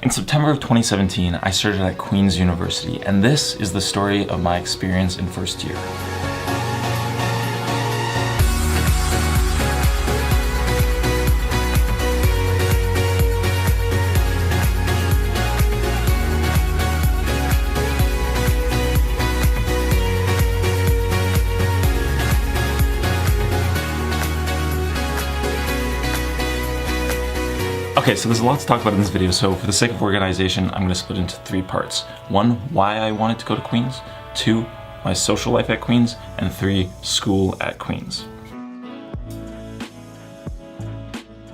In September of 2017, I started at Queen's University, and this is the story of my experience in first year. Okay, so there's a lot to talk about in this video, so for the sake of organization, I'm going to split into 3 parts. 1, why I wanted to go to Queen's. 2, my social life at Queen's. And 3, school at Queen's.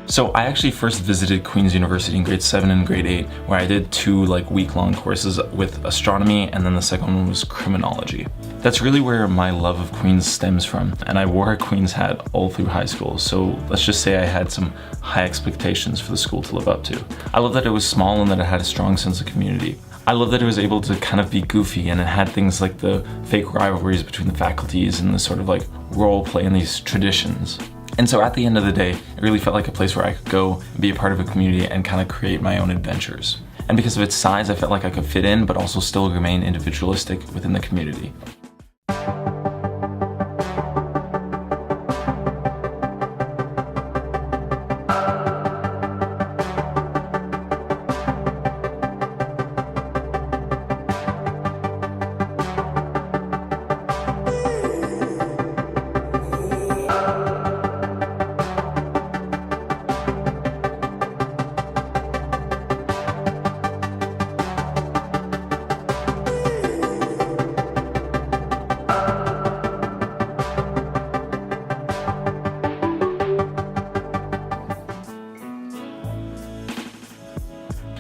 So I actually first visited Queen's University in grade 7 and grade 8, where I did 2 week-long courses with astronomy, and then the second one was criminology. That's really where my love of Queen's stems from, and I wore a Queen's hat all through high school, so let's just say I had some high expectations for the school to live up to. I love that it was small and that it had a strong sense of community. I love that it was able to kind of be goofy, and it had things like the fake rivalries between the faculties and the sort of role play and these traditions. And so at the end of the day, it really felt like a place where I could go and be a part of a community and kind of create my own adventures. And because of its size, I felt like I could fit in, but also still remain individualistic within the community.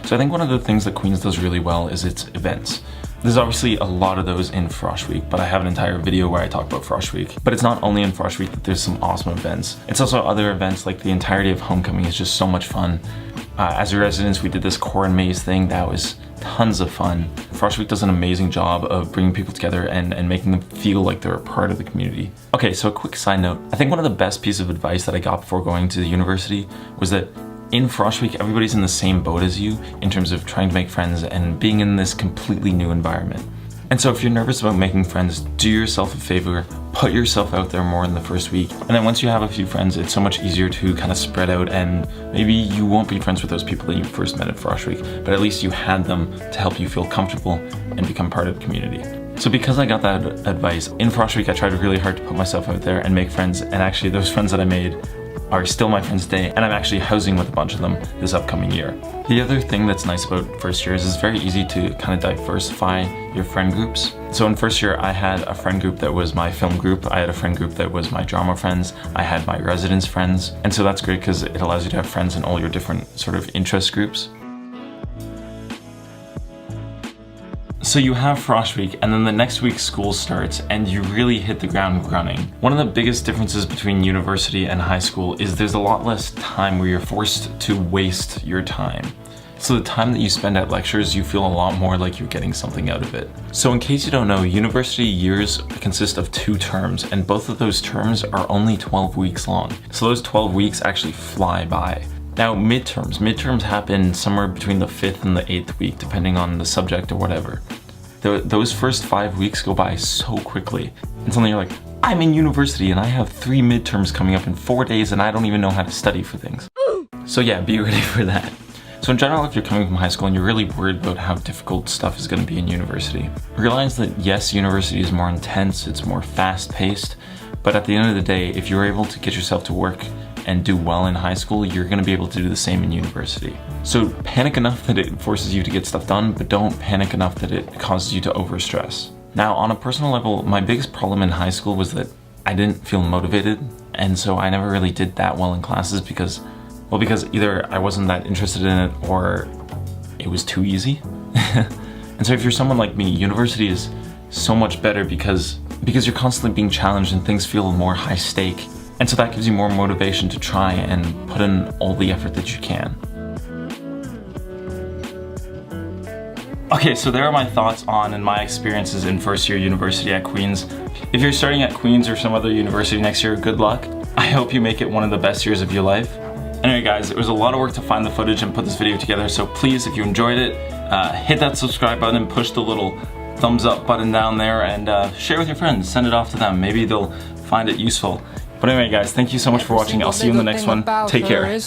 So I think one of the things that Queen's does really well is its events. There's obviously a lot of those in Frosh Week, but I have an entire video where I talk about Frosh Week. But it's not only in Frosh Week that there's some awesome events. It's also other events, like the entirety of homecoming is just so much fun. As a residence, we did this core and maze thing that was tons of fun. Frosh Week does an amazing job of bringing people together and making them feel like they're a part of the community. Okay, so a quick side note. I think one of the best pieces of advice that I got before going to the university was that in Frosh Week, everybody's in the same boat as you in terms of trying to make friends and being in this completely new environment. And so if you're nervous about making friends, do yourself a favor, put yourself out there more in the first week. And then once you have a few friends, it's so much easier to kind of spread out, and maybe you won't be friends with those people that you first met at Frosh Week, but at least you had them to help you feel comfortable and become part of the community. So because I got that advice, in Frosh Week I tried really hard to put myself out there and make friends, and actually those friends that I made are still my friends today, and I'm actually housing with a bunch of them this upcoming year. The other thing that's nice about first years is it's very easy to kind of diversify your friend groups. So in first year, I had a friend group that was my film group, I had a friend group that was my drama friends, I had my residence friends, and so that's great because it allows you to have friends in all your different sort of interest groups. So you have Frosh Week, and then the next week school starts and you really hit the ground running. One of the biggest differences between university and high school is there's a lot less time where you're forced to waste your time. So the time that you spend at lectures, you feel a lot more like you're getting something out of it. So in case you don't know, university years consist of 2 terms, and both of those terms are only 12 weeks long. So those 12 weeks actually fly by. Now midterms happen somewhere between the 5th and the 8th week, depending on the subject or whatever. Those first 5 weeks go by so quickly. And suddenly you're like, I'm in university and I have 3 midterms coming up in 4 days and I don't even know how to study for things. So yeah, be ready for that. So in general, if you're coming from high school and you're really worried about how difficult stuff is going to be in university, realize that yes, university is more intense, it's more fast-paced, but at the end of the day, if you're able to get yourself to work and do well in high school, you're going to be able to do the same in university. So panic enough that it forces you to get stuff done, but don't panic enough that it causes you to overstress. Now, on a personal level, my biggest problem in high school was that I didn't feel motivated, and so I never really did that well in classes because either I wasn't that interested in it or it was too easy. And so if you're someone like me, university is so much better because you're constantly being challenged and things feel more high stake. And so that gives you more motivation to try and put in all the effort that you can. Okay, so there are my thoughts on and my experiences in first year university at Queen's. If you're starting at Queen's or some other university next year, good luck. I hope you make it one of the best years of your life. Anyway guys, it was a lot of work to find the footage and put this video together, so please, if you enjoyed it, hit that subscribe button and push the little thumbs up button down there, and share with your friends, send it off to them, maybe they'll find it useful. But anyway guys, thank you so much for watching. I'll see you in the next one. Take care.